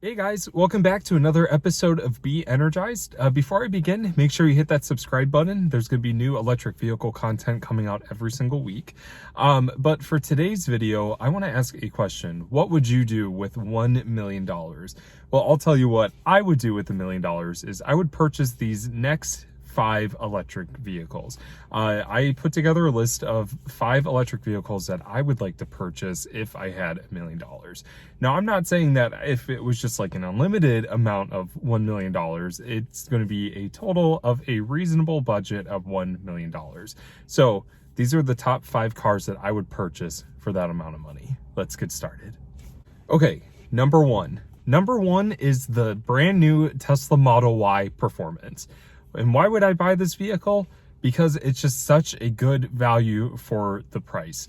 Hey guys, welcome back to another episode of Be Energized. Before I begin, make sure you hit that subscribe button. There's going to be new electric vehicle content coming out every single week. But for today's video, I want to ask a question. What would you do with $1 million? Well, I'll tell you what I would do with $1 million is I would purchase these next 5 electric vehicles. I put together a list of 5 electric vehicles that I would like to purchase if I had $1 million. Now, I'm not saying that if it was just like an unlimited amount of $1 million, it's going to be a total of a reasonable budget of $1 million. So these are the top 5 cars that I would purchase for that amount of money. Let's get started. Okay, number one. Number one is the brand new Tesla Model Y Performance. And why would I buy this vehicle? Because it's just such a good value for the price,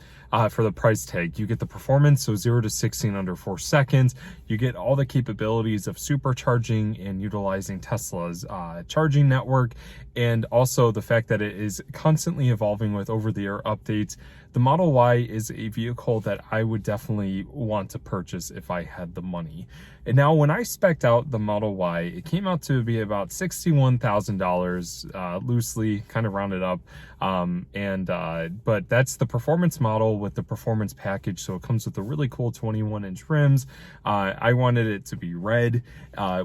for the price tag. You get the performance, so 0 to 60 in under 4 seconds. You get all the capabilities of supercharging and utilizing Tesla's charging network, and also the fact that it is constantly evolving with over-the-air updates. The Model Y is a vehicle that I would definitely want to purchase if I had the money. And now when I spec'd out the Model Y, it came out to be about $61,000, loosely, kind of rounded up. But that's the performance model with the performance package. So it comes with a really cool 21-inch rims. I wanted it to be red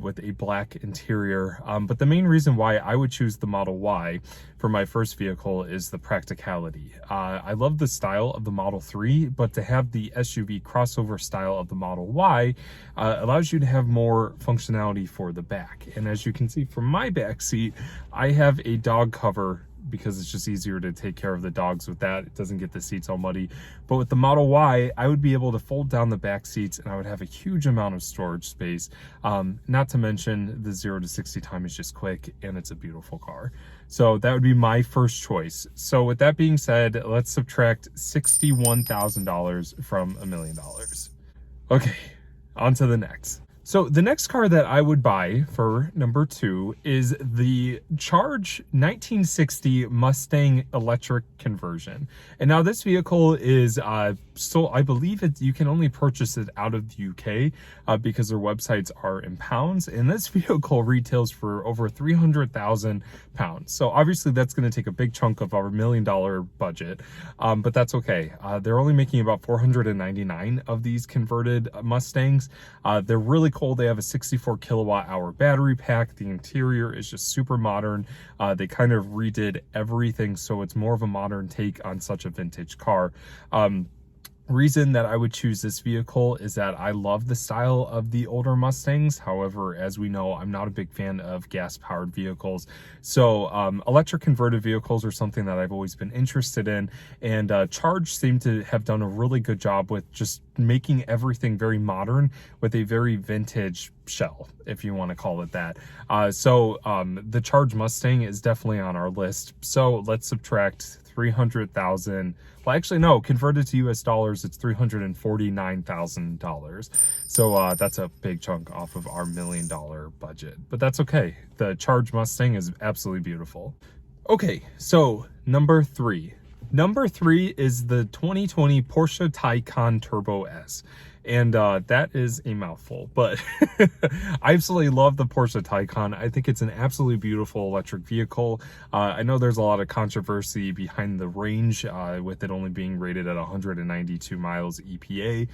with a black interior. But the main reason why I would choose the Model Y for my first vehicle is the practicality. I love the style of the Model 3, but to have the SUV crossover style of the Model Y allows you to have more functionality for the back. And as you can see from my back seat, I have a dog cover because it's just easier to take care of the dogs with that. It doesn't get the seats all muddy. But with the Model Y, I would be able to fold down the back seats and I would have a huge amount of storage space. Not to mention the 0 to 60 time is just quick and it's a beautiful car. So that would be my first choice. So with that being said, let's subtract $61,000 from $1 million. Okay, on to the next. So the next car that I would buy for number 2 is the Charge 1960 Mustang electric conversion. And now this vehicle is so I believe you can only purchase it out of the UK because their websites are in pounds. And this vehicle retails for over 300,000 pounds. So obviously that's going to take a big chunk of our $1 million budget, but that's okay. They're only making about 499 of these converted Mustangs. They're really cool. They have a 64 kilowatt hour battery pack. The interior is just super modern. They kind of redid everything, so it's more of a modern take on such a vintage car. Reason that I would choose this vehicle is that I love the style of the older Mustangs. However, as we know, I'm not a big fan of gas-powered vehicles. So electric converted vehicles are something that I've always been interested in. And Charge seemed to have done a really good job with just making everything very modern with a very vintage shell, if you want to call it that. The Charge Mustang is definitely on our list. So let's subtract 300,000. Well, actually, no, converted to US dollars, it's $349,000. So that's a big chunk off of our $1 million budget, but that's okay. The Charge Mustang is absolutely beautiful. Okay, so number 3. Number 3 is the 2020 Porsche Taycan Turbo S. And that is a mouthful, but I absolutely love the Porsche Taycan. I think it's an absolutely beautiful electric vehicle. I know there's a lot of controversy behind the range with it only being rated at 192 miles EPA.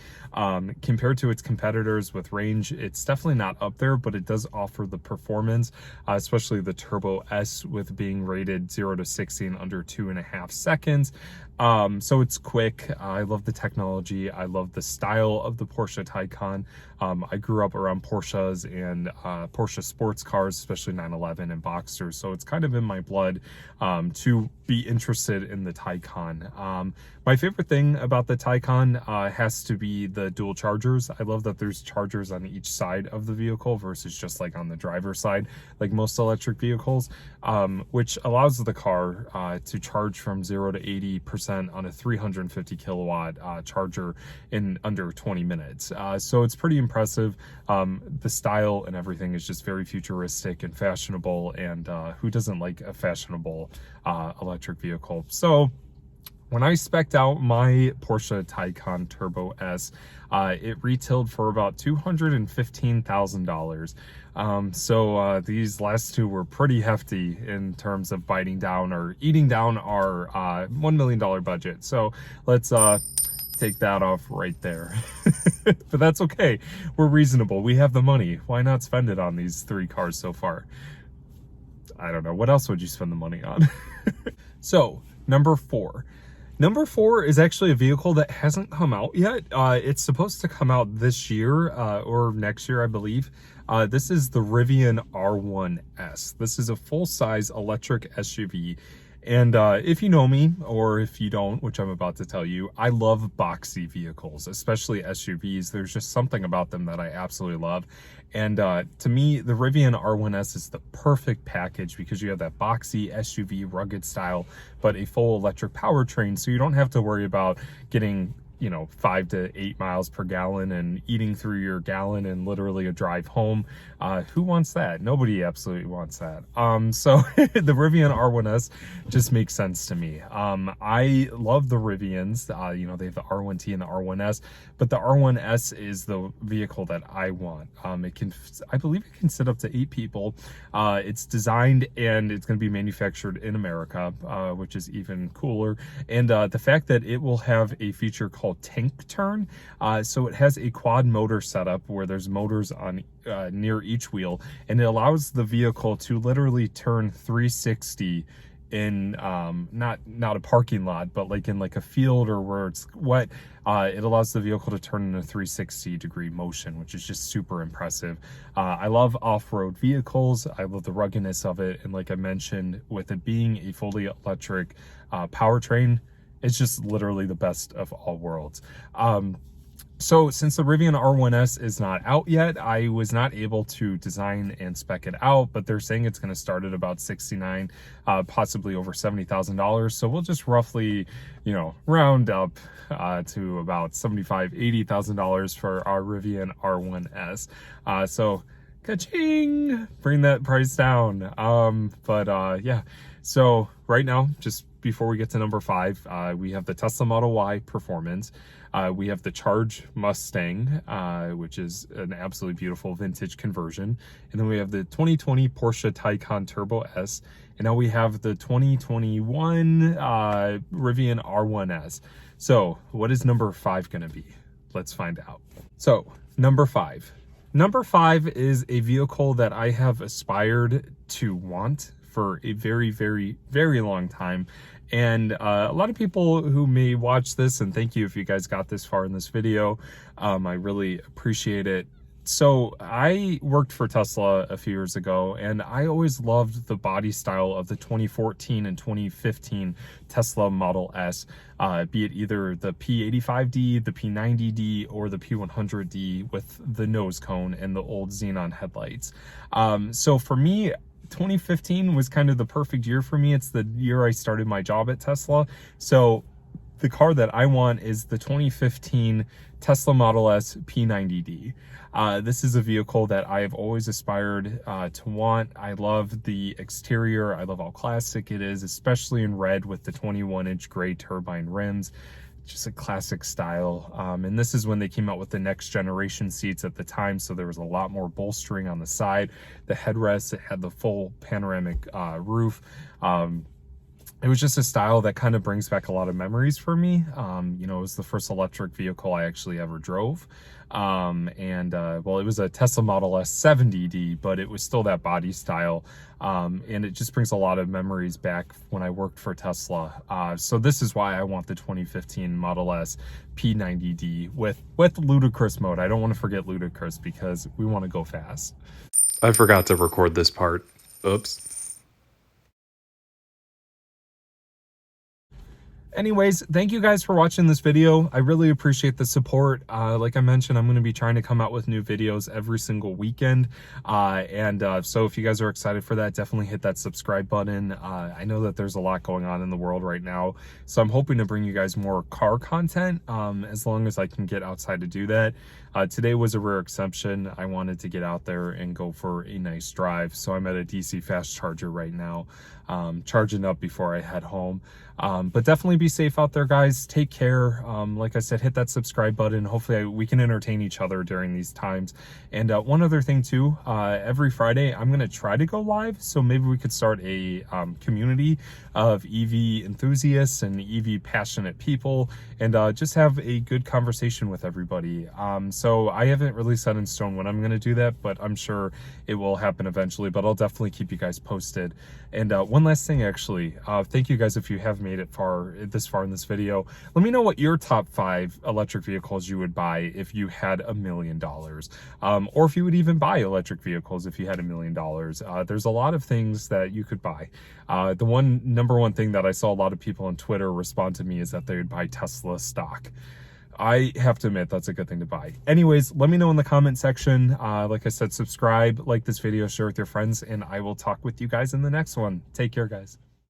Compared to its competitors with range, it's definitely not up there, but it does offer the performance, especially the Turbo S with being rated 0 to 60 in under 2.5 seconds. So it's quick. I love the technology. I love the style of the Porsche Taycan. I grew up around Porsches and Porsche sports cars, especially 911 and Boxsters. So it's kind of in my blood to be interested in the Taycan. My favorite thing about the Taycan has to be the dual chargers. I love that there's chargers on each side of the vehicle versus just like on the driver's side, like most electric vehicles, which allows the car to charge from 0 to 80% on a 350 kilowatt charger in under 20 minutes. So it's pretty impressive. The style and everything is just very futuristic and fashionable, and who doesn't like a fashionable electric vehicle? So When I spec'd out my Porsche Taycan Turbo S, it retailed for about $215,000. So these last two were pretty hefty in terms of biting down or eating down our $1 million budget. So let's take that off right there. But that's okay. We're reasonable. We have the money. Why not spend it on these three cars so far? I don't know. What else would you spend the money on? So, number 4. Number 4 is actually a vehicle that hasn't come out yet. It's supposed to come out this year or next year, I believe. This is the Rivia R1S. This is a full-size electric SUV. And if you know me, or if you don't, which I'm about to tell you, I love boxy vehicles, especially SUVs. There's just something about them that I absolutely love. And to me, the Rivia R1S is the perfect package because you have that boxy SUV rugged style, but a full electric powertrain, so you don't have to worry about getting 5 to 8 miles per gallon and eating through your gallon and literally a drive home. Who wants that? Nobody absolutely wants that. So the Rivia R1S just makes sense to me. I love the Rivians. They have the R1T and the R1S, but the R1S is the vehicle that I want. I believe it can sit up to 8 people. It's designed and it's going to be manufactured in America, which is even cooler. And the fact that it will have a feature called tank turn, so it has a quad motor setup where there's motors on near each wheel, and it allows the vehicle to literally turn 360 in not a parking lot, but like in like a field or where it's wet. It allows the vehicle to turn in a 360-degree motion, which is just super impressive. I love off-road vehicles. I love the ruggedness of it, and like I mentioned, with it being a fully electric powertrain, it's just literally the best of all worlds. So since the Rivia R1S is not out yet, I was not able to design and spec it out, but they're saying it's going to start at about $69,000, possibly over $70,000. So we'll just roughly, round up to about $75,000, $80,000 for our Rivia R1S. So ka-ching, bring that price down. Yeah, so right now, just before we get to number 5, we have the Tesla Model Y Performance. We have the Charge Mustang, which is an absolutely beautiful vintage conversion. And then we have the 2020 Porsche Taycan Turbo S. And now we have the 2021 Rivia R1S. So what is number 5 going to be? Let's find out. So number 5. Number 5 is a vehicle that I have aspired to want for a very, very, very long time. And a lot of people who may watch this, and thank you if you guys got this far in this video, I really appreciate it. So I worked for Tesla a few years ago, and I always loved the body style of the 2014 and 2015 Tesla Model S, be it either the P85D, the P90D, or the P100D with the nose cone and the old xenon headlights. So for me, 2015 was kind of the perfect year for me. It's the year I started my job at Tesla. So the car that I want is the 2015 Tesla Model S P90D. This is a vehicle that I have always aspired to want. I love the exterior. I love how classic it is, especially in red with the 21-inch gray turbine rims. Just a classic style. And this is when they came out with the next generation seats at the time, so there was a lot more bolstering on the side. The headrest, it had the full panoramic roof. It was just a style that kind of brings back a lot of memories for me. It was the first electric vehicle I actually ever drove. Well, it was a Tesla Model S 70D, but it was still that body style. And it just brings a lot of memories back when I worked for Tesla. So this is why I want the 2015 Model S P90D with ludicrous mode. I don't want to forget ludicrous because we want to go fast. I forgot to record this part. Oops. Anyways, thank you guys for watching this video. I really appreciate the support. Like I mentioned, I'm going to be trying to come out with new videos every single weekend. So if you guys are excited for that, definitely hit that subscribe button. I know that there's a lot going on in the world right now, so I'm hoping to bring you guys more car content as long as I can get outside to do that. Today was a rare exception. I wanted to get out there and go for a nice drive, so I'm at a DC fast charger right now, charging up before I head home. But definitely be be safe out there, guys. Take care. Like I said, hit that subscribe button. Hopefully we can entertain each other during these times. And one other thing too, every Friday I'm going to try to go live, so maybe we could start a community of EV enthusiasts and EV passionate people, and just have a good conversation with everybody. So I haven't really set in stone when I'm going to do that, but I'm sure it will happen eventually. But I'll definitely keep you guys posted. And one last thing, actually, thank you guys if you have made it this far in this video. Let me know what your top 5 electric vehicles you would buy if you had $1 million, or if you would even buy electric vehicles if you had $1 million. There's a lot of things that you could buy. The number one thing that I saw a lot of people on Twitter respond to me is that they would buy Tesla stock. I have to admit, that's a good thing to buy. Anyways, let me know in the comment section. Like I said, subscribe, like this video, share with your friends, and I will talk with you guys in the next one. Take care, guys.